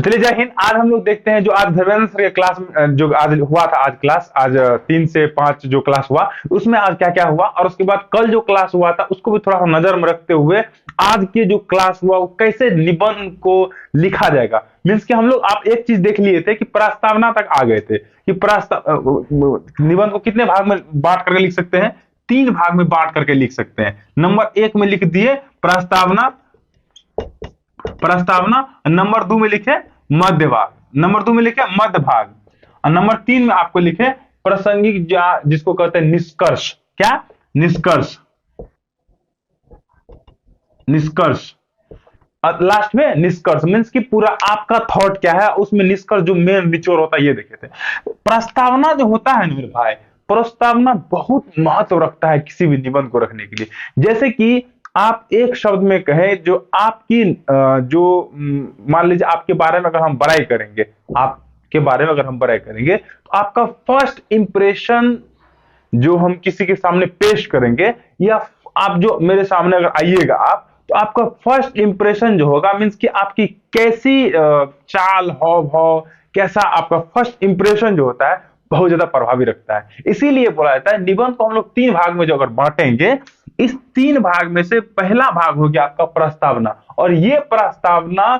चलिए, जय हिंद। आज हम लोग देखते हैं जो आज धर्मेंद्र सर के क्लास में जो आज हुआ था, आज क्लास आज 3 से 5 जो क्लास हुआ उसमें आज क्या क्या हुआ, और उसके बाद कल जो क्लास हुआ था उसको भी थोड़ा सा नजर में रखते हुए आज के जो क्लास हुआ वो कैसे निबंध को लिखा जाएगा। मीन्स कि हम लोग आप एक चीज देख लिए थे कि प्रस्तावना तक आ गए थे कि निबंध को कितने भाग में बांट करके लिख सकते हैं, 3 भाग में बांट करके लिख सकते हैं। नंबर 1 में लिख दिए प्रस्तावना, प्रस्तावना। नंबर 2 में लिखे मध्य भाग, नंबर 2 में लिखे मध्य भाग, और नंबर 3 में आपको लिखे प्रासंगिक, जिसको कहते हैं निष्कर्ष। क्या? निष्कर्ष, निष्कर्ष। और लास्ट में निष्कर्ष मीन्स कि पूरा आपका थॉट क्या है, उसमें निष्कर्ष जो मेन निचोड़ होता है ये देखे थे। प्रस्तावना जो होता है ना मेरे भाई, प्रस्तावना बहुत महत्व रखता है किसी भी निबंध को रखने के लिए। जैसे कि आप एक शब्द में कहें जो आपकी मान लीजिए आपके बारे में अगर हम बड़ाई करेंगे, आपके बारे में अगर हम बड़ाई करेंगे तो आपका फर्स्ट इंप्रेशन जो हम किसी के सामने पेश करेंगे, या आप जो मेरे सामने अगर आइएगा आप, तो आपका फर्स्ट इंप्रेशन जो होगा मीन्स कि आपकी कैसी चाल हाव भाव, कैसा आपका फर्स्ट इंप्रेशन जो होता है बहुत ज्यादा प्रभावी रखता है। इसीलिए बोला जाता है निबंध को हम लोग 3 भाग में जो अगर बांटेंगे, इस 3 भाग में से पहला भाग हो गया आपका प्रस्तावना, और ये प्रस्तावना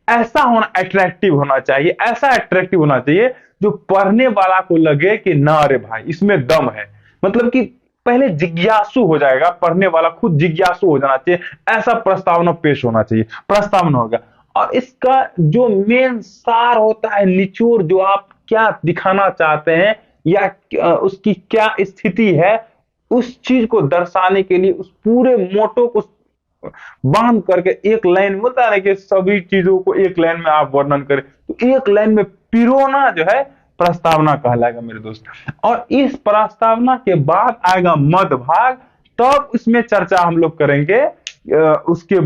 ऐसा होना, अट्रैक्टिव होना चाहिए, ऐसा अट्रैक्टिव होना चाहिए जो पढ़ने वाला को लगे कि ना अरे भाई इसमें दम है। मतलब कि पहले जिज्ञासु हो जाएगा, पढ़ने वाला खुद जिज्ञासु हो जाना चाहिए, ऐसा प्रस्तावना पेश होना चाहिए। प्रस्तावना होगा, और इसका जो मेन सार होता है, निचोड़, जो आप क्या दिखाना चाहते हैं या उसकी क्या स्थिति है, उस चीज को दर्शाने के लिए उस पूरे मोटो को बांध करके एक लाइन में, होता है कि सभी चीजों को एक लाइन में आप वर्णन करें, तो एक लाइन में पिरोना जो है प्रस्तावना कहलाएगा मेरे दोस्त। और इस प्रस्तावना के बाद आएगा मध्य भाग, तब इसमें चर्चा हम लोग करेंगे। उसके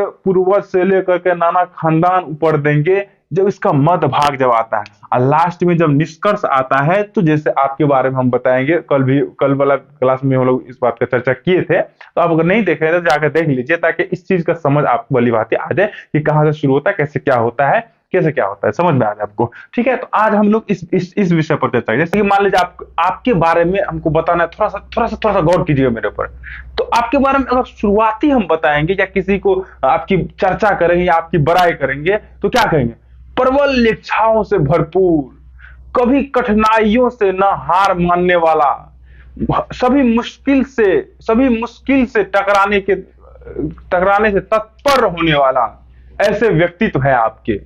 पूर्वज से लेकर के नाना खानदान ऊपर देंगे जब इसका मध्य भाग जब आता है, और लास्ट में जब निष्कर्ष आता है, तो जैसे आपके बारे में हम बताएंगे, कल वाला क्लास में हम लोग इस बात का चर्चा किए थे, तो आप अगर नहीं देख रहे तो जाकर देख लीजिए, ताकि इस चीज का समझ आपको वाली बातें आ जाए कि कहां से शुरू होता है, कैसे क्या होता है, कैसे क्या होता है, समझ में आ जाए आपको। ठीक है, तो आज हम लोग इस विषय पर चर्चा करेंगे। जैसे कि मान लीजिए आपके बारे में हमको बताना है, थोड़ा सा गौर कीजिएगा मेरे ऊपर। तो आपके बारे में अगर शुरुआती हम बताएंगे या किसी को आपकी चर्चा करेंगे या आपकी बड़ाई करेंगे, तो क्या कहेंगे? प्रबल इच्छाओं से भरपूर, कभी कठिनाइयों से न हार मानने वाला, सभी मुश्किल से टकराने से तत्पर होने वाला, ऐसे व्यक्तित्व है आपके,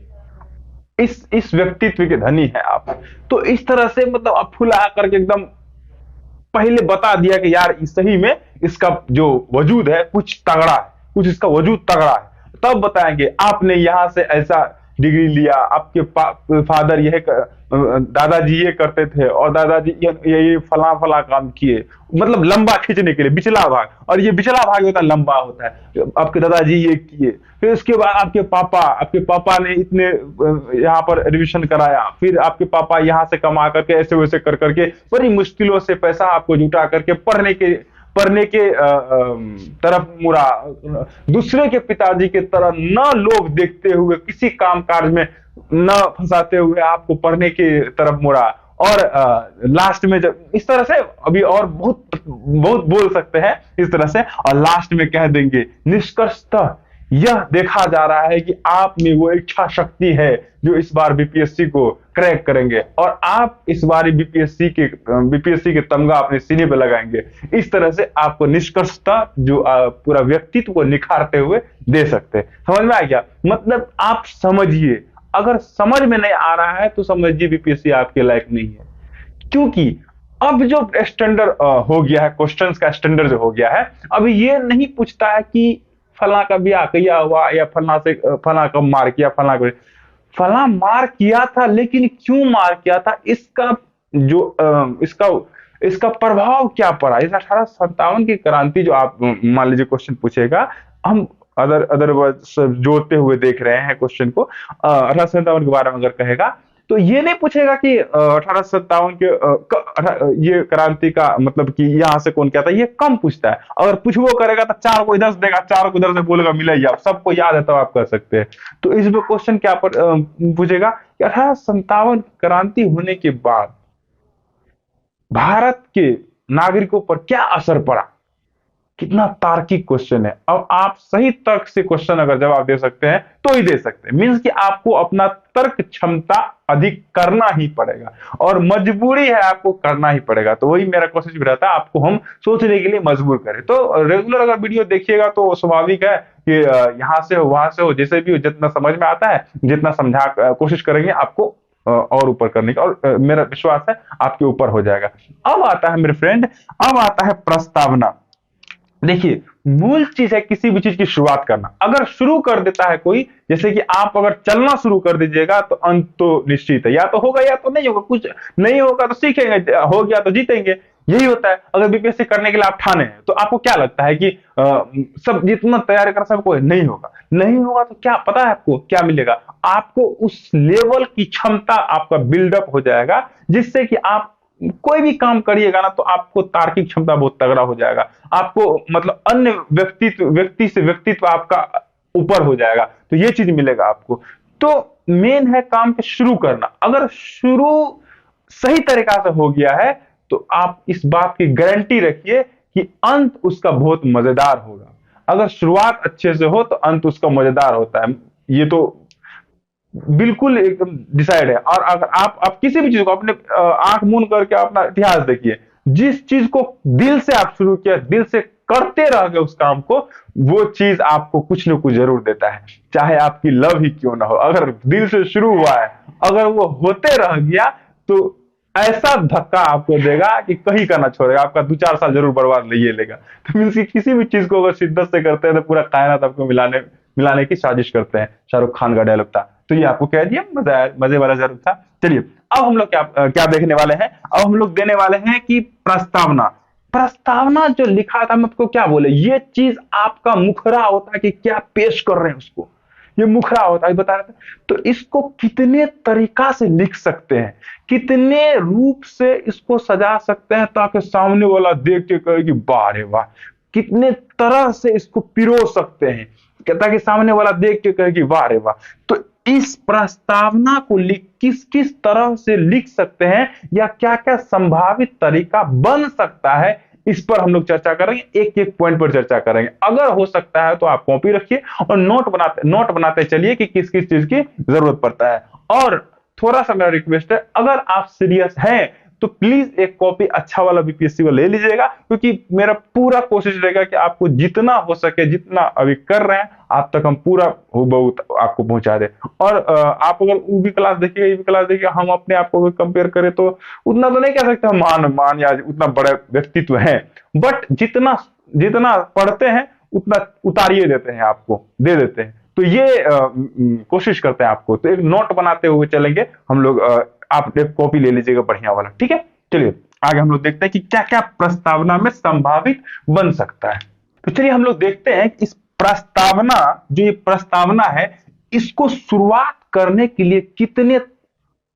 इस व्यक्तित्व के धनी है आप। तो इस तरह से मतलब आप फुला करके एकदम पहले बता दिया कि यार सही में इसका जो वजूद है कुछ तगड़ा है, कुछ इसका वजूद तगड़ा है। तब बताएंगे आपने यहां से ऐसा डिग्री लिया, आपके फादर दादाजी ये करते थे, और दादाजी ये फला फला काम किए, मतलब लंबा खींचने के लिए बिचला भाग, और ये बिचला भाग होता है, लंबा होता है, आपके दादाजी ये किए, फिर उसके बाद आपके पापा ने इतने यहाँ पर एडमिशन कराया, फिर आपके पापा यहाँ से कमा करके ऐसे वैसे कर करके बड़ी मुश्किलों से पैसा आपको जुटा करके पढ़ने के तरफ मुड़ा, दूसरे के पिताजी के तरह न लोभ देखते हुए, किसी काम काज में न फंसाते हुए आपको पढ़ने की तरफ मुड़ा, और लास्ट में जब इस तरह से अभी और बहुत बहुत बोल सकते हैं इस तरह से, और लास्ट में कह देंगे निष्कर्षतः यह देखा जा रहा है कि आप में वो इच्छा शक्ति है जो इस बार बीपीएससी को क्रैक करेंगे, और आप इस बार बीपीएससी के तमगा अपने सीने पे लगाएंगे। इस तरह से आपको निष्कर्षता जो पूरा व्यक्तित्व को निखारते हुए दे सकते हैं। समझ में आ गया? मतलब आप समझिए, अगर समझ में नहीं आ रहा है तो समझिए बीपीएससी आपके लायक नहीं है, क्योंकि अब जो स्टैंडर्ड हो गया है, क्वेश्चंस का स्टैंडर्ड जो हो गया है, अब ये नहीं पूछता है कि फला का ब्याह किया हुआ, या फला कब मार किया, फला मार किया था, लेकिन क्यों मार किया था, इसका प्रभाव क्या पड़ा। इस 1857 की क्रांति जो आप मान लीजिए क्वेश्चन पूछेगा, हम अदर जोड़ते हुए देख रहे हैं क्वेश्चन को, 1857 के बारे में अगर कहेगा तो ये नहीं पूछेगा कि 1857 के ये क्रांति का मतलब कि यहाँ से कौन क्या था, ये कम पूछता है। अगर पूछबो करेगा तो चार को इधर से देगा, चार को इधर से बोलेगा मिलेगा, आप सबको याद है तब आप कर सकते हैं। तो इसमें क्वेश्चन क्या पर पूछेगा कि 1857 क्रांति होने के बाद भारत के नागरिकों पर क्या असर पड़ा। कितना तार्किक क्वेश्चन है। अब आप सही तर्क से क्वेश्चन अगर जवाब दे सकते हैं तो ही दे सकते हैं, मीन्स कि आपको अपना तर्क क्षमता अधिक करना ही पड़ेगा और मजबूरी है, आपको करना ही पड़ेगा। तो वही मेरा कोशिश भी रहता है, आपको हम सोचने के लिए मजबूर करें। तो रेगुलर अगर वीडियो देखिएगा तो स्वाभाविक है कि यहाँ से हो वहां से हो जैसे भी हो, जितना समझ में आता है जितना समझा कोशिश करेंगे आपको और ऊपर करने का, और मेरा विश्वास है आपके ऊपर हो जाएगा। अब आता है मेरे फ्रेंड, अब आता है प्रस्तावना। देखिए, मूल चीज है किसी भी चीज की शुरुआत करना। अगर शुरू कर देता है कोई, जैसे कि आप अगर चलना शुरू कर दीजिएगा तो अंत तो निश्चित है, या तो होगा या तो नहीं होगा। कुछ नहीं होगा तो सीखेंगे, हो गया तो जीतेंगे। यही होता है। अगर बीपीएससी करने के लिए आप ठाने हैं तो आपको क्या लगता है कि सब जितना तैयारी कर सबको नहीं होगा, नहीं होगा तो क्या पता है आपको क्या मिलेगा? आपको उस लेवल की क्षमता आपका बिल्डअप हो जाएगा, जिससे कि आप कोई भी काम करिएगा ना तो आपको तार्किक क्षमता बहुत तगड़ा हो जाएगा। आपको मतलब अन्य व्यक्ति से व्यक्तित्व आपका ऊपर हो जाएगा। तो ये चीज मिलेगा आपको। तो मेन है काम के शुरू करना। अगर शुरू सही तरीका से हो गया है तो आप इस बात की गारंटी रखिए कि अंत उसका बहुत मजेदार होगा। अगर शुरुआत अच्छे से हो तो अंत उसका मजेदार होता है, ये तो बिल्कुल एकदम डिसाइड है। और अगर आप किसी भी चीज को अपने आंख मूंद करके अपना इतिहास देखिए, जिस चीज को दिल से आप शुरू किया, दिल से करते रह गए उस काम को, वो चीज आपको कुछ न कुछ जरूर देता है, चाहे आपकी लव ही क्यों ना हो। अगर दिल से शुरू हुआ है, अगर वो होते रह गया तो ऐसा धक्का आपको देगा कि कहीं का ना छोड़ेगा, आपका 2-4 साल जरूर बर्बाद नहीं लेगा। तो मीन्स किसी भी चीज को अगर शिद्दत से करते हैं तो पूरा कायनात आपको मिलाने मिलाने की साजिश करते हैं। शाहरुख खान का डायलॉग था। तो ये आपको कह दिया, मजे वाला जरूर था। चलिए, अब हम लोग क्या देखने वाले हैं? अब हम लोग देने वाले हैं कि प्रस्तावना। प्रस्तावना जो लिखा था, मैं आपको क्या बोले, ये चीज आपका मुखरा होता है कि क्या पेश कर रहे हैं उसको, ये मुखरा होता है, बता रहे थे। तो इसको कितने तरीका से लिख सकते हैं, कितने रूप से इसको सजा सकते हैं ताकि सामने वाला देख के कहे कि वाह रे वाह। कितने तरह से इसको पिरो सकते हैं ताकि सामने वाला देख के कहे कि वाह रे वाह। तो इस प्रस्तावना को किस किस तरह से लिख सकते हैं या क्या क्या संभावित तरीका बन सकता है, इस पर हम लोग चर्चा करेंगे। एक एक पॉइंट पर चर्चा करेंगे। अगर हो सकता है तो आप कॉपी रखिए और नोट बनाते चलिए कि किस किस चीज की जरूरत पड़ता है। और थोड़ा सा मेरा रिक्वेस्ट है, अगर आप सीरियस हैं तो प्लीज एक कॉपी अच्छा वाला बीपीएससी का ले लीजिएगा, क्योंकि मेरा पूरा कोशिश रहेगा कि आपको जितना हो सके, जितना अभी कर रहे हैं आप तक हम पूरा हूबहू आपको पहुंचा दे। और आप अगर वो भी क्लास देखिएगा, ये भी क्लास देखिएगा, हम अपने आप को कंपेयर करें तो उतना तो नहीं कह सकते हम मान या उतना बड़े व्यक्तित्व हैं, बट जितना जितना पढ़ते हैं उतना उतारिए देते हैं, आपको दे देते हैं। तो ये कोशिश करते हैं आपको। तो एक नोट बनाते हुए चलेंगे हम लोग। आप एक कॉपी ले लीजिएगा बढ़िया वाला, ठीक है। चलिए आगे हम लोग देखते हैं कि क्या क्या प्रस्तावना में संभावित बन सकता है। तो चलिए हम लोग देखते हैं कि इस प्रस्तावना, जो ये प्रस्तावना है, इसको शुरुआत करने के लिए कितने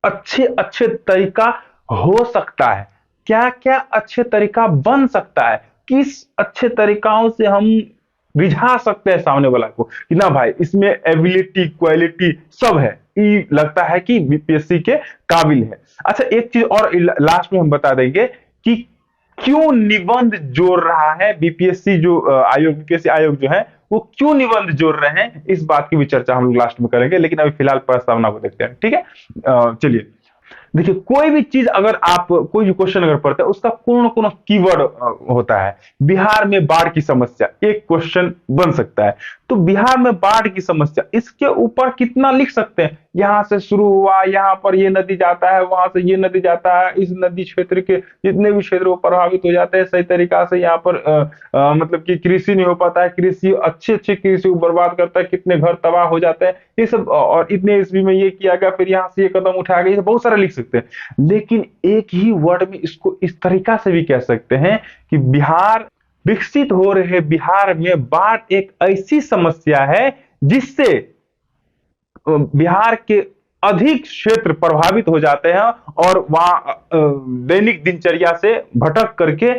अच्छे अच्छे तरीका हो सकता है, क्या क्या अच्छे तरीका बन सकता है, किस अच्छे तरीकाओं से हम रिझा सकते हैं सामने वाला को कि ना भाई इसमें एबिलिटी क्वालिटी सब है, ये लगता है कि बीपीएससी के काबिल है। अच्छा, एक चीज और लास्ट में हम बता देंगे कि क्यों निबंध जोड़ रहा है बीपीएससी जो आयोग, बीपीएससी आयोग जो है वो क्यों निबंध जोड़ रहे हैं, इस बात की भी चर्चा हम लोग लास्ट में करेंगे। लेकिन अभी फिलहाल प्रस्तावना को देखते हैं, ठीक है। चलिए देखिए, कोई भी चीज अगर आप कोई भी क्वेश्चन अगर पढ़ते हैं उसका कोई कोई कीवर्ड होता है। बिहार में बाढ़ की समस्या एक क्वेश्चन बन सकता है। तो बिहार में बाढ़ की समस्या, इसके ऊपर कितना लिख सकते हैं, यहां से शुरू हुआ, यहां पर ये नदी जाता है, वहां से ये नदी जाता है, इस नदी क्षेत्र के जितने भी क्षेत्र प्रभावित हो जाते हैं, सही तरीका से यहाँ पर मतलब कि कृषि नहीं हो पाता है, कृषि अच्छे कृषि को बर्बाद करता है, कितने घर तबाह हो जाते हैं, ये सब, और इतने ईस्वी में ये किया गया, फिर यहाँ से ये कदम उठाया गया, बहुत सारा लिख सकते हैं। लेकिन एक ही वर्ड में इसको इस तरीका से भी कह सकते हैं कि बिहार, विकसित हो रहे बिहार में बाढ़ एक ऐसी समस्या है जिससे बिहार के अधिक क्षेत्र प्रभावित हो जाते हैं और वहां दैनिक दिनचर्या से भटक करके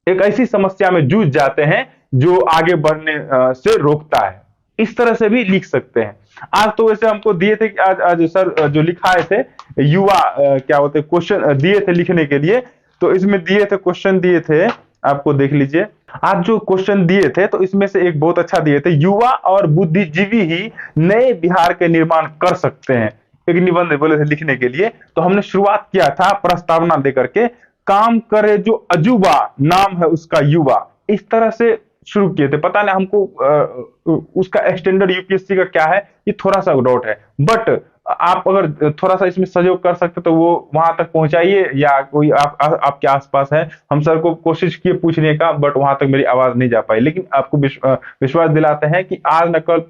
एक ऐसी समस्या में जूझ जाते हैं जो आगे बढ़ने से रोकता है। इस तरह से भी लिख सकते हैं। आज तो वैसे हमको दिए थे कि आज सर जो लिखाए थे युवा क्या बोलते क्वेश्चन दिए थे लिखने के लिए, तो इसमें दिए थे क्वेश्चन दिए थे, आपको देख लीजिए। आज जो क्वेश्चन दिए थे तो इसमें से एक बहुत अच्छा दिए थे, युवा और बुद्धिजीवी ही नए बिहार के निर्माण कर सकते हैं। एक निबंध बोले थे लिखने के लिए, तो हमने शुरुआत किया था प्रस्तावना देकर के, काम करे जो अजूबा नाम है उसका युवा, इस तरह से शुरू किए थे। पता नहीं हमको उसका स्टैंडर्ड यूपीएससी का क्या है, ये थोड़ा सा डाउट है, बट आप अगर थोड़ा सा इसमें सहयोग कर सकते तो वो वहां तक पहुंचाइए, या कोई आपके आसपास है। हम सर को कोशिश किए पूछने का, बट वहां तक मेरी आवाज नहीं जा पाई। लेकिन आपको विश्वास दिलाते हैं कि आज न कल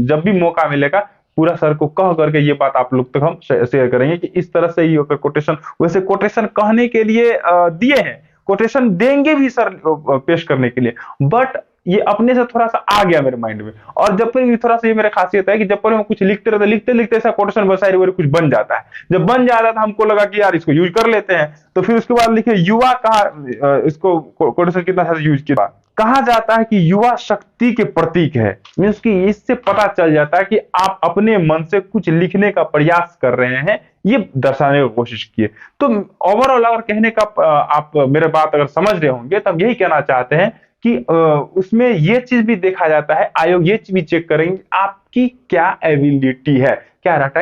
जब भी मौका मिलेगा पूरा सर को कह करके ये बात आप लोग तक हम शेयर करेंगे कि इस तरह से ही होकर कोटेशन, वैसे कोटेशन कहने के लिए दिए हैं, कोटेशन देंगे भी सर पेश करने के लिए, बट ये अपने से थोड़ा सा आ गया मेरे माइंड में। और जब पर भी थोड़ा सा ये मेरा खासियत है कि जब पर हम कुछ लिखते रहते, लिखते लिखते ऐसा कोटेशन बसाई वगैरह कुछ बन जाता है। जब बन जाता है तो हमको लगा कि यार इसको यूज कर लेते हैं, तो फिर उसके बाद लिखे युवा कहा, इसको कोटेशन कितना अच्छा यूज किया। कहा जाता है कि युवा शक्ति के प्रतीक है, मीन्स कि इससे पता चल जाता है कि आप अपने मन से कुछ लिखने का प्रयास कर रहे हैं, ये दर्शाने की कोशिश किए। तो ओवरऑल अगर कहने का आप मेरे बात अगर समझ रहे होंगे तो हम यही कहना चाहते हैं कि उसमें ये चीज भी देखा जाता है, आयोग ये चीज भी चेक करेंगे आपकी क्या एबिलिटी है, क्या रटा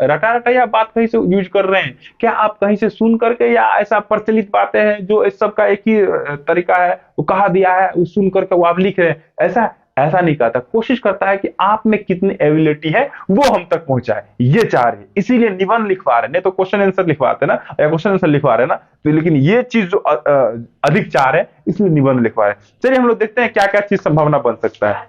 रटाया बात कहीं से यूज कर रहे हैं, क्या आप कहीं से सुन करके, या ऐसा प्रचलित बातें हैं जो इस सब का एक ही तरीका है, वो कहा दिया है वो सुन करके वो आप लिख रहे हैं, ऐसा ऐसा नहीं कहता। कोशिश करता है कि आप में कितनी एबिलिटी है वो हम तक पहुंचाए, ये चाह रहे, इसीलिए निबंध लिखवा रहे, नहीं तो क्वेश्चन आंसर लिखवाते ना, या क्वेश्चन आंसर लिखवा रहे ना, तो लेकिन ये चीज जो अधिक चाह रहे इसलिए निबंध लिखवा रहे। चलिए हम लोग देखते हैं क्या क्या चीज संभावना बन सकता है।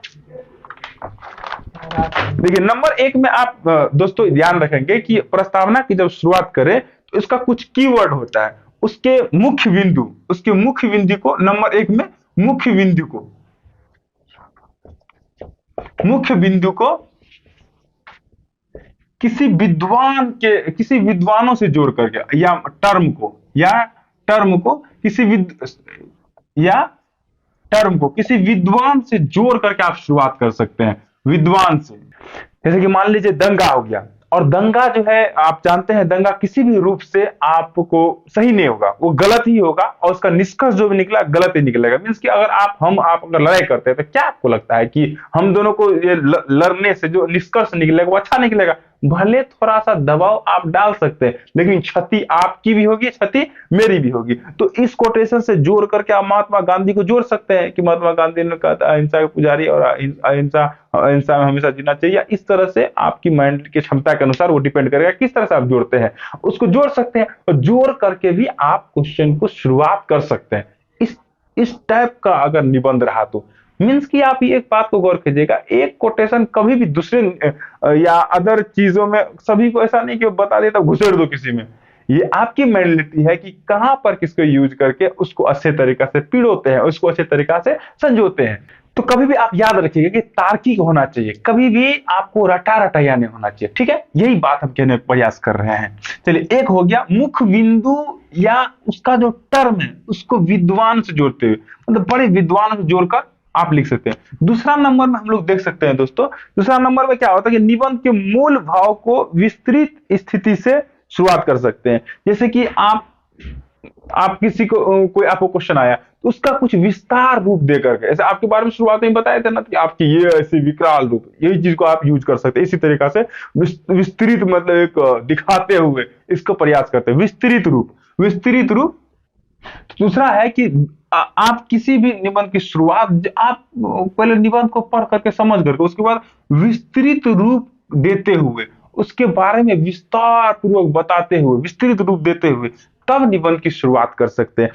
देखिए नंबर 1 में आप दोस्तों ध्यान रखेंगे कि प्रस्तावना की जब शुरुआत करें तो इसका कुछ कीवर्ड होता है, उसके मुख्य बिंदु, उसके मुख्य बिंदु को नंबर 1 में मुख्य बिंदु को, मुख्य बिंदु को किसी विद्वान के, किसी विद्वानों से जोड़ करके, या टर्म को किसी या टर्म को किसी विद्वान से जोड़ करके आप शुरुआत कर सकते हैं, विद्वान से। जैसे कि मान लीजिए दंगा हो गया, और दंगा जो है आप जानते हैं दंगा किसी भी रूप से आपको सही नहीं होगा, वो गलत ही होगा, और उसका निष्कर्ष जो भी निकला गलत ही निकलेगा। मीन्स कि अगर आप अगर लड़ाई करते हैं तो क्या आपको लगता है कि हम दोनों को ये लड़ने से जो निष्कर्ष निकलेगा वो अच्छा निकलेगा? भले थोड़ा सा दबाव आप डाल सकते हैं, लेकिन क्षति आपकी भी होगी, क्षति मेरी भी होगी। तो इस कोटेशन से जोड़ करके आप महात्मा गांधी को जोड़ सकते हैं कि महात्मा गांधी ने कहा था अहिंसा के पुजारी और अहिंसा में हमेशा जीना चाहिए। इस तरह से आपकी माइंड की क्षमता के अनुसार वो डिपेंड करेगा किस तरह से आप जोड़ते हैं, उसको जोड़ सकते हैं, और जोड़ करके भी आप क्वेश्चन को शुरुआत कर सकते हैं। इस टाइप का अगर निबंध रहा तो मीन्स कि आप एक बात को गौर कीजिएगा, एक कोटेशन कभी भी दूसरे या अदर चीजों में सभी को ऐसा नहीं कि बता देता घुसेड़ दो किसी में। ये आपकी मेंटालिटी है कि कहां पर किसको यूज करके उसको अच्छे तरीका से पिरोते हैं, उसको अच्छे तरीका से संजोते हैं। तो कभी भी आप याद रखिएगा कि तार्किक होना चाहिए, कभी भी आपको रटा रटाया नहीं होना चाहिए, ठीक है? यही बात हम कहने का प्रयास कर रहे हैं। चलिए एक हो गया मुख्य बिंदु या उसका जो टर्म है उसको विद्वान से जोड़ते हुए, मतलब बड़े विद्वान से जोड़कर आप लिख सकते हैं। दूसरा नंबर में हम लोग देख सकते हैं दोस्तों, दूसरा नंबर में क्या होता है कि निबंध के मूल भाव को विस्तृत स्थिति से शुरुआत कर सकते हैं। जैसे कि आप किसी को कोई आपको क्वेश्चन आया तो उसका कुछ विस्तार रूप दे करके, ऐसे आपके बारे में शुरुआत में बताया था ना कि आपकी ये ऐसे विकराल रूप, यही चीज को आप यूज कर सकते हैं। इसी तरीका से विस्तृत मतलब एक दिखाते हुए इसको प्रयास करते हैं, विस्तृत रूप। दूसरा है कि आप किसी भी निबंध की शुरुआत आप पहले निबंध को पढ़ करके समझ करके उसके बाद विस्तृत रूप देते हुए, उसके बारे में विस्तार पूर्वक बताते हुए, विस्तृत रूप देते हुए तब निबंध की शुरुआत कर सकते हैं।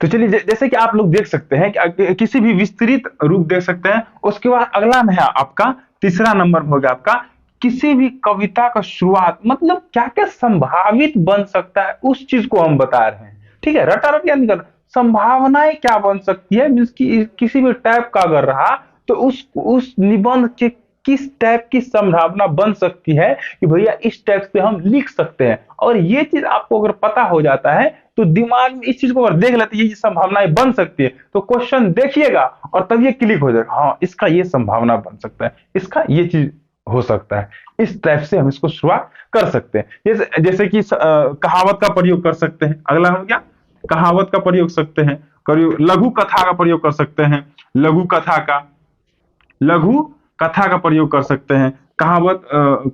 तो चलिए जैसे कि आप लोग देख सकते हैं कि किसी भी विस्तृत रूप देख सकते हैं। उसके बाद अगला में है आपका तीसरा नंबर हो गया आपका किसी भी कविता का शुरुआत, मतलब क्या क्या संभावित बन सकता है उस चीज को हम बता रहे हैं, ठीक है? रटा रटिया नहीं करना, संभावनाएं क्या बन सकती है, मीन्स कि किसी भी टाइप का अगर रहा तो उस निबंध के किस टाइप की संभावना बन सकती है कि भैया इस टाइप से हम लिख सकते हैं। और ये चीज आपको अगर पता हो जाता है तो दिमाग में इस चीज को अगर देख लेते हैं ये संभावनाएं बन सकती है तो क्वेश्चन देखिएगा और तब ये क्लिक हो जाएगा, हाँ इसका ये संभावना बन सकता है, इसका ये चीज हो सकता है। इस टाइप से हम इसको शुरुआत कर सकते हैं। जैसे जैसे कि कहावत का प्रयोग कर सकते हैं। अगला हम क्या कहावत का प्रयोग सकते हैं, लघु कथा का प्रयोग कर सकते हैं। लघु कथा का प्रयोग कर सकते हैं। कहावत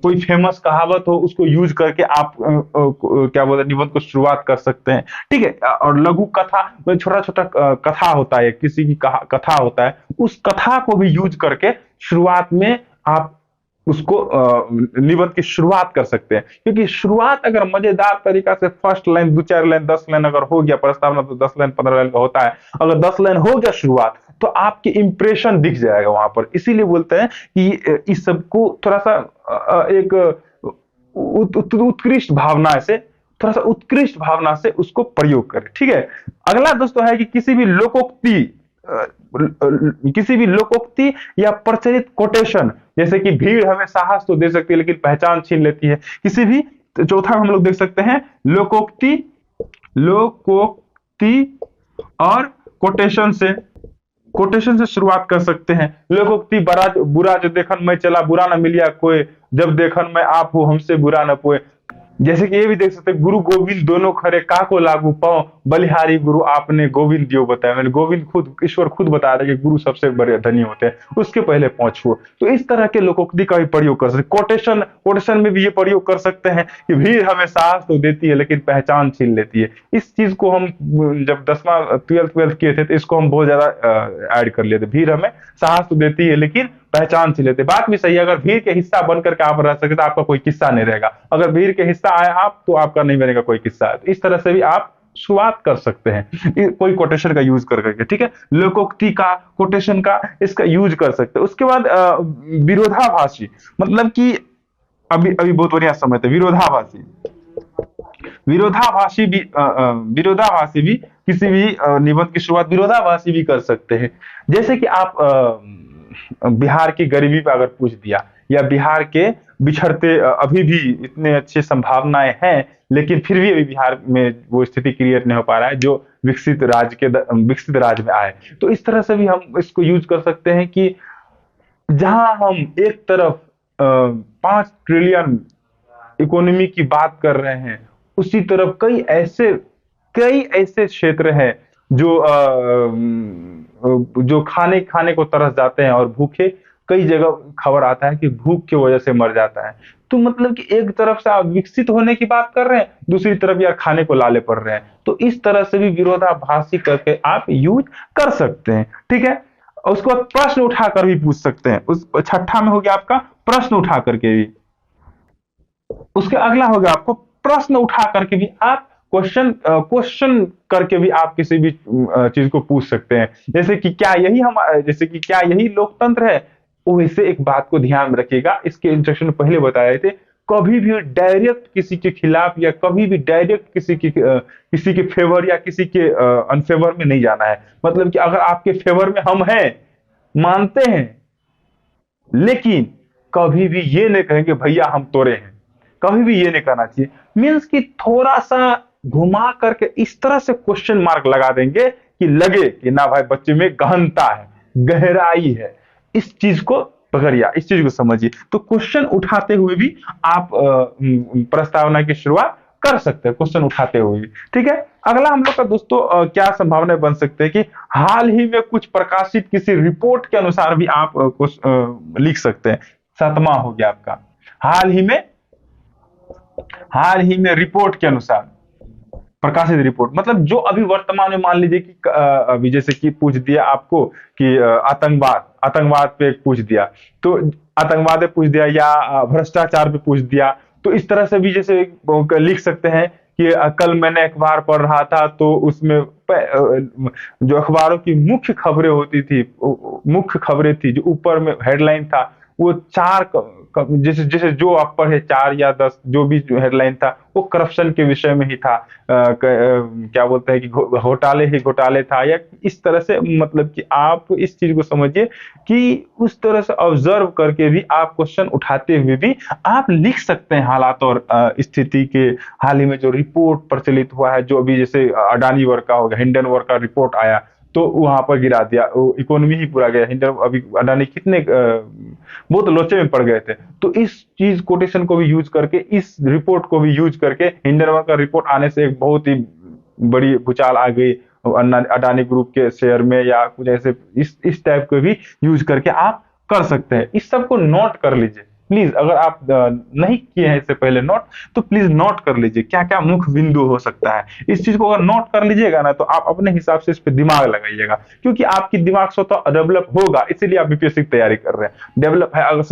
कोई फेमस कहावत हो उसको यूज करके आप क्या बोलते हैं निबंध को शुरुआत कर सकते हैं। ठीक है। और लघु कथा मतलब छोटा छोटा कथा होता है, किसी की कथा होता है, उस कथा को भी यूज करके शुरुआत में आप उसको निबंध की शुरुआत कर सकते हैं। क्योंकि शुरुआत अगर मजेदार तरीका से फर्स्ट लाइन 2-4 लाइन 10 लाइन अगर हो गया, प्रस्तावना तो 10 लाइन 15 लाइन का होता है, अगर 10 लाइन हो गया शुरुआत तो आपके इंप्रेशन दिख जाएगा वहां पर। इसीलिए बोलते हैं कि इस सबको थोड़ा सा एक उत्कृष्ट भावना से, थोड़ा सा उत्कृष्ट भावना से उसको प्रयोग करें। ठीक है। अगला दोस्तों है कि किसी भी लोकोक्ति या प्रचलित कोटेशन, जैसे कि भीड़ हमें साहस तो दे सकती है लेकिन पहचान छीन लेती है, किसी भी। चौथा हम लोग देख सकते हैं लोकोक्ति और कोटेशन से शुरुआत कर सकते हैं। लोकोक्ति बुरा जो देखन मैं चला बुरा न मिलिया कोई, जब देखन मैं आप हो हमसे बुरा न पोए। जैसे कि ये भी देख सकते हैं, गुरु गोविंद दोनों खरे काको लागू पाओ, बलिहारी गुरु आपने गोविंद दियो बताया। मैंने गोविंद खुद ईश्वर खुद बता रहे कि गुरु सबसे बड़े धनी होते हैं, उसके पहले पहुंचो। तो इस तरह के लोकोक्ति का भी प्रयोग कर सकते। कोटेशन में भी ये प्रयोग कर सकते हैं कि भीड़ हमें साहस तो देती है लेकिन पहचान छीन लेती है। इस चीज को हम जब 10वां 12th किए थे तो इसको हम बहुत ज्यादा ऐड कर लिए थे। भीड़ हमें साहस तो देती है लेकिन पहचान से लेते। बात भी सही है, अगर भीड़ के हिस्सा बनकर के आप रह सके तो आपका कोई किस्सा नहीं रहेगा, अगर भीड़ के हिस्सा आए आप तो आपका नहीं बनेगा कोई किस्सा। तो इस तरह से भी आप शुरुआत कर सकते हैं कोई कोटेशन का यूज कर करके। ठीक है। लोकोक्ति का, कोटेशन का, इसका यूज कर सकते हैं। उसके बाद विरोधाभासी, मतलब कि अभी अभी बहुत बढ़िया समय थे विरोधाभासी भी किसी भी निबंध की शुरुआत विरोधाभासी भी कर सकते हैं। जैसे कि आप बिहार की गरीबी पे अगर पूछ दिया, या बिहार के बिछड़ते अभी भी इतने अच्छे संभावनाएं हैं लेकिन फिर भी अभी बिहार में वो स्थिति क्रिएट नहीं हो पा रहा है जो विकसित राज्य में आए। तो इस तरह से भी हम इसको यूज कर सकते हैं कि जहां हम एक तरफ 5 ट्रिलियन इकोनॉमी की बात कर रहे हैं, उसी तरफ कई ऐसे क्षेत्र हैं जो खाने को तरस जाते हैं और भूखे, कई जगह खबर आता है कि भूख की वजह से मर जाता है। तो मतलब कि एक तरफ से आप विकसित होने की बात कर रहे हैं, दूसरी तरफ यार खाने को लाले पड़ रहे हैं। तो इस तरह से भी विरोधाभासी करके आप यूज कर सकते हैं। ठीक है। और उसके बाद प्रश्न उठाकर भी पूछ सकते हैं। उस छठा में हो गया आपका प्रश्न उठा करके भी। उसके अगला हो गया आपको प्रश्न उठा करके भी आप क्वेश्चन करके भी आप किसी भी चीज को पूछ सकते हैं। जैसे कि क्या यही लोकतंत्र है। वैसे एक बात को ध्यान में रखिएगा, इसके इंस्ट्रक्शन पहले बताए थे, कभी भी डायरेक्ट किसी के खिलाफ या कभी भी डायरेक्ट किसी के फेवर या किसी के अनफेवर में नहीं जाना है। मतलब कि अगर आपके फेवर में हम हैं, मानते हैं, लेकिन कभी भी ये नहीं कहेंगे भैया हम तोरे हैं, कभी भी ये नहीं करना चाहिए। मीन्स कि थोड़ा सा घुमा करके इस तरह से क्वेश्चन मार्क लगा देंगे कि लगे कि ना भाई बच्चे में गहनता है, गहराई है। इस चीज को पकड़िए, इस चीज को समझिए। तो क्वेश्चन उठाते हुए भी आप प्रस्तावना की शुरुआत कर सकते हैं, क्वेश्चन उठाते हुए। ठीक है। अगला हम लोग का दोस्तों क्या संभावनाएं बन सकते हैं कि हाल ही में कुछ प्रकाशित किसी रिपोर्ट के अनुसार भी आप लिख सकते हैं। 7वां हो गया आपका हाल ही में रिपोर्ट के अनुसार प्रकाशित रिपोर्ट, मतलब जो अभी वर्तमान में मान लीजिए कि अभी जैसे कि पूछ दिया आपको कि आतंकवाद पे पूछ दिया, तो आतंकवाद पे पूछ दिया या भ्रष्टाचार पे पूछ दिया। तो इस तरह से भी जैसे लिख सकते हैं कि कल मैंने अखबार पढ़ रहा था तो उसमें जो अखबारों की मुख्य खबरें थी जो ऊपर में हेडलाइन था वो 4 जैसे जैसे जो आप पढ़े 4 या 10 जो भी हेडलाइन था वो करप्शन के विषय में ही था, क्या बोलते हैं कि घोटाले ही घोटाले था, या इस तरह से मतलब कि आप इस चीज को समझिए कि उस तरह से ऑब्जर्व करके भी आप क्वेश्चन उठाते हुए भी आप लिख सकते हैं हालात और स्थिति के। हाल ही में जो रिपोर्ट प्रचलित हुआ है, जो अभी जैसे अडानी वर्ग का हो गया, हिंडनबर्ग का रिपोर्ट आया तो वहां पर गिरा दिया, वो इकोनॉमी ही पूरा गया। हिंडन अभी अडानी कितने बहुत लोचे में पड़ गए थे। तो इस चीज कोटेशन को भी यूज करके, इस रिपोर्ट को भी यूज करके, हिंडनबर्ग का रिपोर्ट आने से एक बहुत ही बड़ी भूचाल आ गई अडानी ग्रुप के शेयर में, या कुछ ऐसे इस टाइप को भी यूज करके आप कर सकते हैं। इस सब को नोट कर लीजिए प्लीज। अगर आप नहीं किए हैं इससे पहले नोट, तो प्लीज नोट कर लीजिए क्या क्या मुख्य बिंदु हो सकता है। इस चीज को अगर नोट कर लीजिएगा ना, तो आप अपने हिसाब से इस पे दिमाग लगाइएगा, क्योंकि आपकी दिमाग स्वतः डेवलप होगा, इसीलिए आप बीपीएससी की तैयारी कर रहे हैं। डेवलप है, अगर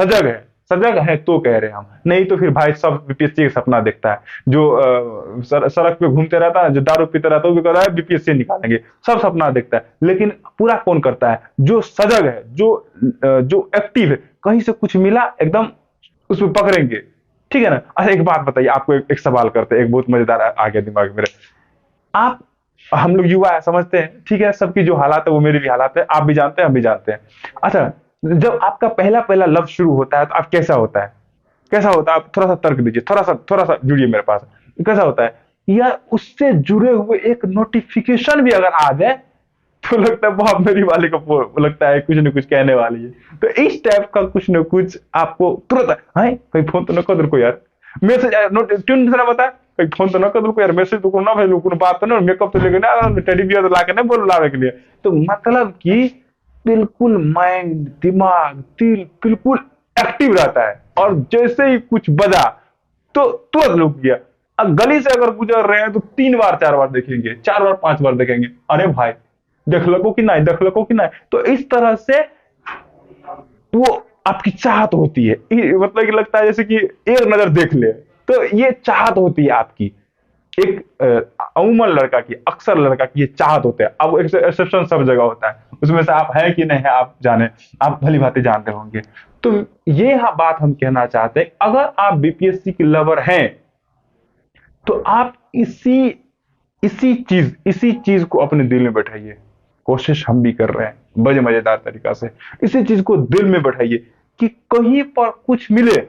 सजग है तो कह रहे हैं हम, नहीं तो फिर भाई सब बीपीएससी का सपना देखता है। जो सड़क पे घूमते रहता है, जो दारू पीते रहता है, वो भी कह रहा है बीपीएससी निकालेंगे, सब सपना देखता है। लेकिन पूरा कौन करता है? जो सजग है, जो एक्टिव है, कहीं से कुछ मिला एकदम उसमें पकड़ेंगे। ठीक है ना? अच्छा एक बात बताइए, आपको एक सवाल करते हैं, एक बहुत मजेदार आ गया दिमाग में मेरे। आप हम लोग युवा है, समझते हैं, ठीक है, सबकी जो हालात है वो मेरी भी हालात है, आप भी जानते हैं हम भी जानते हैं। अच्छा, जब आपका पहला पहला लव शुरू होता है तो आप कैसा होता है? कैसा होता है? आप थोड़ा सा तर्क दीजिए, थोड़ा सा जुड़िए मेरे पास। कैसा होता है? या उससे जुड़े हुए एक नोटिफिकेशन भी अगर आ जाए तो लगता है बहुत मेरी वाली को लगता है कुछ न कुछ कहने वाली है। तो इस टाइप का कुछ न कुछ आपको तुरंत है, कोई फोन तो न कर दो यार, मैसेज नोट ट्यून से बता, कोई फोन तो न कर दो यार, मैसेज तो ना भेजो, कोनो बात तो ना, मेकअप तो लेके ना, टेडी बियर तो लाके ना बोल लावे के लिए। तो मतलब कि बिल्कुल माइंड, दिमाग, दिल बिल्कुल एक्टिव रहता है, और जैसे ही कुछ बजा तो तुरंत रुक गया। अब गली से अगर गुजर रहे हैं तो 3 बार 4 बार देखेंगे, 4 बार 5 बार देखेंगे, अरे भाई देख लो कि नहीं, देख लो कि नहीं। तो इस तरह से वो आपकी चाहत होती है, मतलब कि लगता है जैसे कि एक नजर देख ले, तो ये चाहत होती है आपकी। एक अमूमन लड़का की, अक्सर लड़का की ये चाहत होते हैं। अब एक्सेप्शन सब जगह होता है, उसमें से आप है कि नहीं है आप जाने, आप भली भांति जानते होंगे। तो ये बात हम कहना चाहते हैं, अगर आप बीपीएससी के लवर हैं तो आप इसी चीज को अपने दिल में बैठाइए। कोशिश हम भी कर रहे हैं बड़े मजेदार तरीका से। इसी चीज को दिल में बैठाइए कि कहीं पर कुछ मिले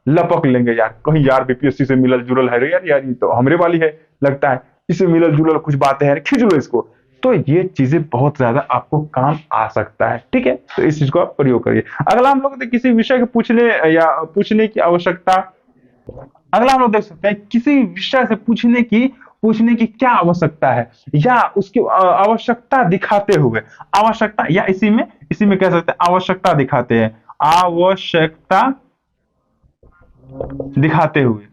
लपक लेंगे यार, कहीं यार बीपीएससी से मिलल जुलल है यार, यार ये तो हमरे वाली है लगता है, इससे मिलल जुलल कुछ बातें हैं, खींच लो इसको। तो ये चीजें बहुत ज्यादा आपको काम आ सकता है। ठीक है, तो इस चीज को आप प्रयोग करिए। अगला हम लोग किसी विषय के पूछने की आवश्यकता, अगला हम लोग देख सकते हैं किसी विषय से पूछने की क्या आवश्यकता है, या उसकी आवश्यकता दिखाते हुए, आवश्यकता, या इसी में कह सकते हैं आवश्यकता दिखाते हैं, आवश्यकता दिखाते हुए।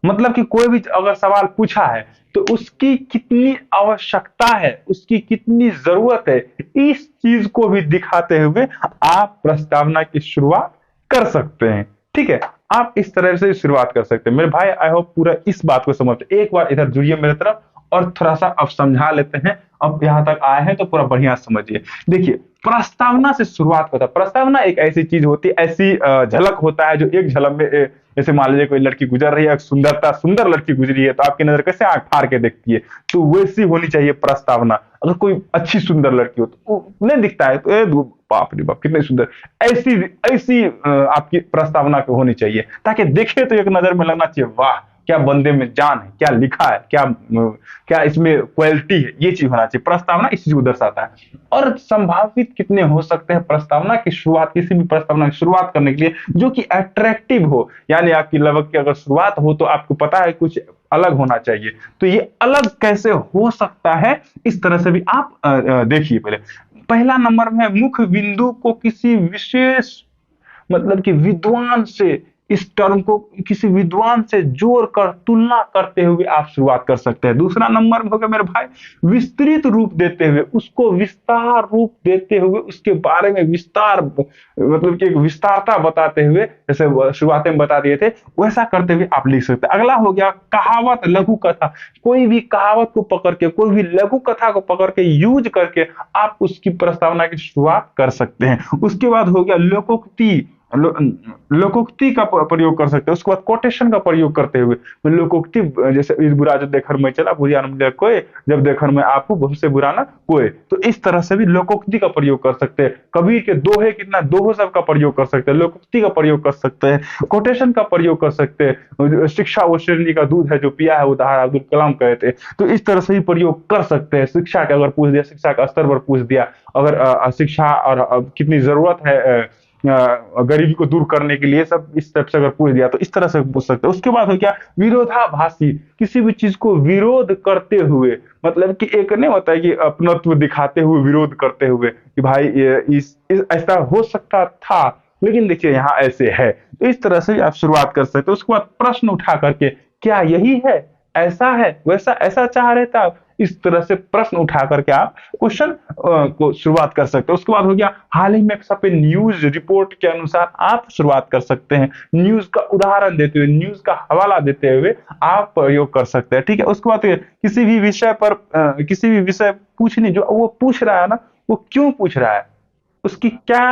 मतलब कि कोई भी अगर सवाल पूछा है तो उसकी कितनी आवश्यकता है, उसकी कितनी जरूरत है, इस चीज को भी दिखाते हुए आप प्रस्तावना की शुरुआत कर सकते हैं। ठीक है, आप इस तरह से शुरुआत कर सकते हैं। मेरे भाई आई होप पूरा इस बात को समझते। एक बार इधर जुड़िए मेरे तरफ और थोड़ा सा अब समझा लेते हैं। अब यहां तक आए हैं तो पूरा बढ़िया समझिए। देखिए, प्रस्तावना से शुरुआत होता है। प्रस्तावना एक ऐसी चीज होती है, ऐसी झलक होता है जो एक झलक में, जैसे मान लीजिए कोई लड़की गुजर रही है, सुंदर लड़की गुजरी है, तो आपकी नजर कैसे आंख फाड़ के देखती है, तो वैसी होनी चाहिए प्रस्तावना। अगर कोई अच्छी सुंदर लड़की हो तो नहीं दिखता है तो बाप रे बाप कितनी सुंदर, ऐसी आपकी प्रस्तावना होनी चाहिए, ताकि देखे तो एक नजर में लगना चाहिए वाह क्या बंदे में जान है, क्या लिखा है, क्या इसमें क्वालिटी है, ये चीज होना चाहिए। प्रस्तावना इस चीज को दर्शाता है। और संभावित कितने हो सकते हैं प्रस्तावना की शुरुआत, किसी भी प्रस्तावना की शुरुआत करने के लिए जो कि अट्रैक्टिव हो, यानी आपकी लगभग की अगर शुरुआत हो तो आपको पता है कुछ अलग होना चाहिए। तो ये अलग कैसे हो सकता है, इस तरह से भी आप देखिए। पहला नंबर में मुख्य बिंदु को किसी विशेष, मतलब कि विद्वान से, इस टर्म को किसी विद्वान से जोड़कर तुलना करते हुए आप शुरुआत कर सकते हैं। दूसरा नंबर में होगा मेरे भाई विस्तृत रूप देते हुए, उसको विस्तार रूप देते हुए, उसके बारे में विस्तार, मतलब कि एक विस्तारता बताते हुए, जैसे शुरुआत में बता दिए थे, वैसा करते हुए आप लिख सकते हैं। अगला हो गया कहावत, लघु कथा। कोई भी कहावत को पकड़ के, कोई भी लघु कथा को पकड़ के यूज करके आप उसकी प्रस्तावना की शुरुआत कर सकते हैं। उसके बाद हो गया लोकोक्ति, लो, लोकोक्ति का प्रयोग कर सकते हैं, उसके बाद कोटेशन का प्रयोग करते हुए लोकोक्ति, जैसे इस बुरा जो देखर में चला बुरी न मिले कोई, जब देखर में आपको हमसे बुरा ना कोई, तो इस तरह से भी लोकोक्ति का प्रयोग कर सकते हैं। कबीर के दोहे कितना दोहो सब का प्रयोग कर सकते हैं, लोकोक्ति का प्रयोग कर सकते हैं, कोटेशन का प्रयोग कर सकते हैं। शिक्षा वो शेरनी का दूध है जो पिया है उधार, अब्दुल कलाम कहते हैं। तो इस तरह से भी प्रयोग कर सकते हैं। शिक्षा का अगर पूछ दिया, शिक्षा का स्तर पर पूछ दिया, अगर शिक्षा और कितनी जरूरत है गरीबी को दूर करने के लिए, सब इस टाइप से अगर पूछ दिया तो इस तरह से पूछ सकते हैं। उसके बाद हो क्या, विरोधाभासी, किसी भी चीज को विरोध करते हुए, मतलब कि एक नहीं होता है कि अपनत्व दिखाते हुए विरोध करते हुए कि भाई इस ऐसा हो सकता था लेकिन देखिए यहाँ ऐसे है, तो इस तरह से आप शुरुआत कर सकते हो। उसके बाद प्रश्न उठा करके, क्या यही है, ऐसा है, वैसा, ऐसा चाह रहे थे आप, इस तरह से प्रश्न उठा करके आप क्वेश्चन को शुरुआत कर सकते हो। उसके बाद हो गया, हाल ही में छपे न्यूज रिपोर्ट के अनुसार आप शुरुआत कर सकते हैं। न्यूज का उदाहरण देते हुए, न्यूज का हवाला देते हुए आप प्रयोग कर सकते हैं। ठीक है। उसके बाद किसी भी विषय पर किसी भी विषय पूछने, जो वो पूछ रहा है ना, वो क्यों पूछ रहा है, उसकी क्या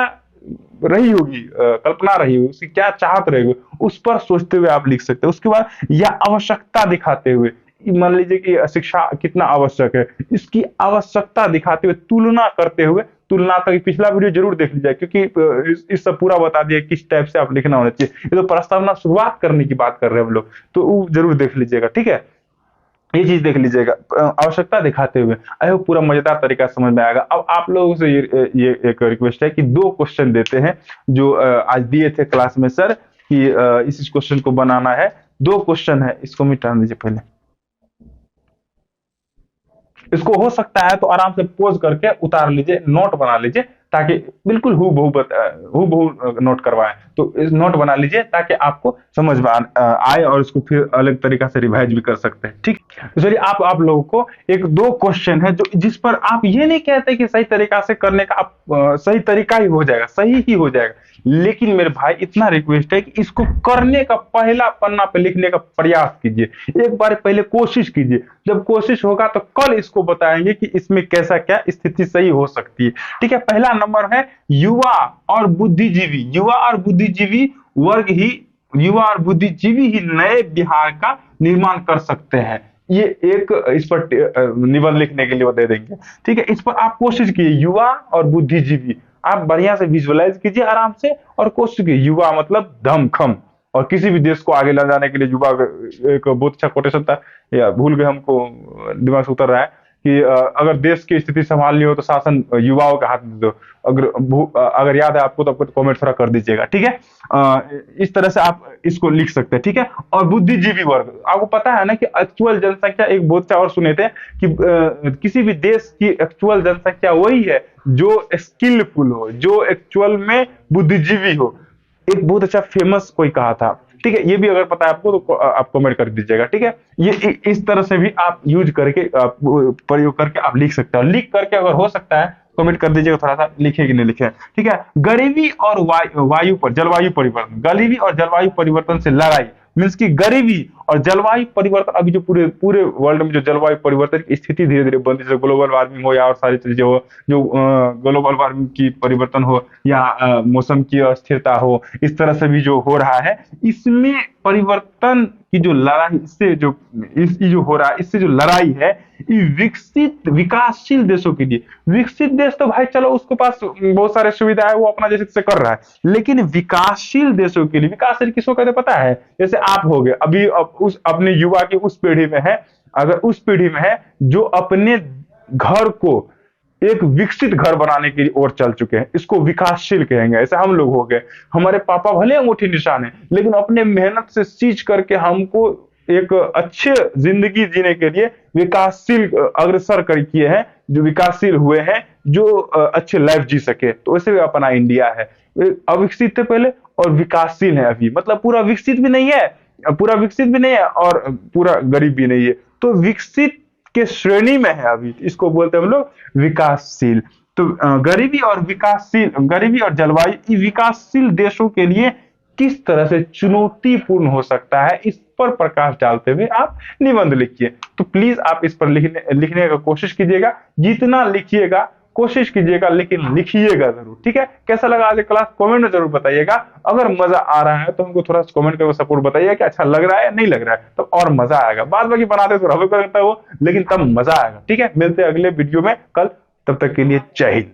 रही होगी, कल्पना रही होगी, उसकी क्या चाहत रहेगी, उस पर सोचते हुए आप लिख सकते हैं। उसके बाद, या आवश्यकता दिखाते हुए, मान लीजिए कि शिक्षा कितना आवश्यक है, इसकी आवश्यकता दिखाते हुए, तुलना करते हुए, तुलना तक पिछला वीडियो जरूर देख लीजिए, क्योंकि इस सब पूरा बता दिया किस टाइप से आप लिखना होना चाहिए। ये तो प्रस्तावना शुरुआत करने की बात कर रहे हैं हम लोग, तो वो जरूर देख लीजिएगा। ठीक है, ये चीज देख लीजिएगा, आवश्यकता दिखाते हुए। आई होप पूरा मजेदार तरीका समझ में आएगा। अब आप लोगों से ये एक रिक्वेस्ट है कि 2 क्वेश्चन देते हैं जो आज दिए थे क्लास में सर, कि इस क्वेश्चन को बनाना है। 2 क्वेश्चन है, इसको मिटा दीजिए पहले। इसको हो सकता है तो आराम से पोज करके उतार लीजिए, नोट बना लीजिए, ताकि बिल्कुल हूबहू नोट करवाएं। तो इस नोट बना लीजिए ताकि आपको समझ में आए और इसको फिर अलग तरीका से रिवाइज भी कर सकते हैं। ठीक है, तो चलिए आप लोगों को एक 2 क्वेश्चन है जो जिस पर आप ये नहीं कहते कि सही तरीका से करने का, आप सही तरीका ही हो जाएगा, सही ही हो जाएगा, लेकिन मेरे भाई इतना रिक्वेस्ट है कि इसको करने का पहला पन्ना पे लिखने का प्रयास कीजिए। एक बार पहले कोशिश कीजिए, जब कोशिश होगा तो कल इसको बताएंगे कि इसमें कैसा क्या स्थिति सही हो सकती है। ठीक है, पहला नंबर है, युवा और बुद्धिजीवी, युवा और बुद्धिजीवी वर्ग ही, युवा और बुद्धिजीवी ही नए बिहार का निर्माण कर सकते हैं। ये एक इस पर निबंध लिखने के लिए वो दे देंगे। ठीक है, इस पर आप कोशिश कीजिए, युवा और बुद्धिजीवी, आप बढ़िया से विजुअलाइज कीजिए आराम से और कोशिश कीजिए। युवा मतलब दमखम, और किसी भी देश को आगे ले जाने के लिए युवा एक बहुत अच्छा कोटेशन था, या भूल गए, हमको दिमाग से उतर रहा है कि अगर देश की स्थिति संभालनी हो तो शासन युवाओं के हाथ में दो। अगर याद है आपको तो कमेंट थोड़ा कर दीजिएगा। ठीक है, इस तरह से आप इसको लिख सकते हैं। ठीक है, और बुद्धिजीवी वर्ग, आपको पता है ना कि एक्चुअल जनसंख्या, एक बहुत अच्छा और सुने थे कि किसी भी देश की एक्चुअल जनसंख्या वही है जो स्किलफुल हो, जो एक्चुअल में बुद्धिजीवी हो। एक बहुत अच्छा फेमस कोई कहा था। ठीक है, ये भी अगर पता है आपको तो आप कमेंट कर दीजिएगा। ठीक है, ये इस तरह से भी आप यूज करके प्रयोग करके आप लिख सकते हो। लिख करके अगर हो सकता है कमेंट कर दीजिएगा, थोड़ा सा लिखे कि नहीं लिखे। ठीक है, गरीबी और वायु पर जलवायु परिवर्तन, गरीबी और जलवायु परिवर्तन से लड़ाई, मीन्स की गरीबी और जलवायु परिवर्तन, अभी जो पूरे पूरे वर्ल्ड में जो जलवायु परिवर्तन की स्थिति धीरे धीरे बनती है, ग्लोबल वार्मिंग हो या और सारी चीजें हो, जो ग्लोबल वार्मिंग की परिवर्तन हो या मौसम की अस्थिरता हो, इस तरह से भी जो हो रहा है, इसमें परिवर्तन की जो लड़ाई, इससे जो जो हो रहा है, इससे जो लड़ाई है, ये विकसित विकासशील देशों के लिए, विकसित देश तो भाई चलो उसके पास बहुत सारे सुविधा है, वो अपना जैसे से कर रहा है, लेकिन विकासशील देशों के लिए, विकासशील किसको कहते पता है? जैसे आप हो गए अभी उस अपने युवा की उस पीढ़ी में है, अगर उस पीढ़ी में है जो अपने घर को एक विकसित घर बनाने की ओर चल चुके हैं, इसको विकासशील कहेंगे। ऐसे हम लोग हो गए, हमारे पापा भले अंगूठी निशान है, लेकिन अपने मेहनत से सींच करके हमको एक अच्छे जिंदगी जीने के लिए विकासशील अग्रसर कर किए हैं, जो विकासशील हुए हैं, जो अच्छे लाइफ जी सके। तो वैसे भी अपना इंडिया है, अविकसित थे पहले और विकासशील है अभी, मतलब पूरा विकसित भी नहीं है, पूरा विकसित भी नहीं है और पूरा गरीब भी नहीं है, तो विकसित के श्रेणी में है अभी, इसको बोलते हैं हम लोग विकासशील। तो गरीबी और विकासशील, गरीबी और जलवायु विकासशील देशों के लिए किस तरह से चुनौतीपूर्ण हो सकता है, इस पर प्रकाश डालते हुए आप निबंध लिखिए। तो प्लीज आप इस पर लिखने का कोशिश कीजिएगा, जितना लिखिएगा कोशिश कीजिएगा, लेकिन लिखिएगा जरूर, ठीक है। कैसा लगा आज क्लास कमेंट में जरूर बताइएगा। अगर मजा आ रहा है तो हमको थोड़ा कमेंट करके सपोर्ट बताइए कि अच्छा लग रहा है या नहीं लग रहा है, तब और मजा आएगा। बाद बाकी बनाते तो रहो करता है वो, लेकिन तब मजा आएगा, ठीक है। मिलते हैं अगले वीडियो में कल, तब तक के लिए जय हिंद।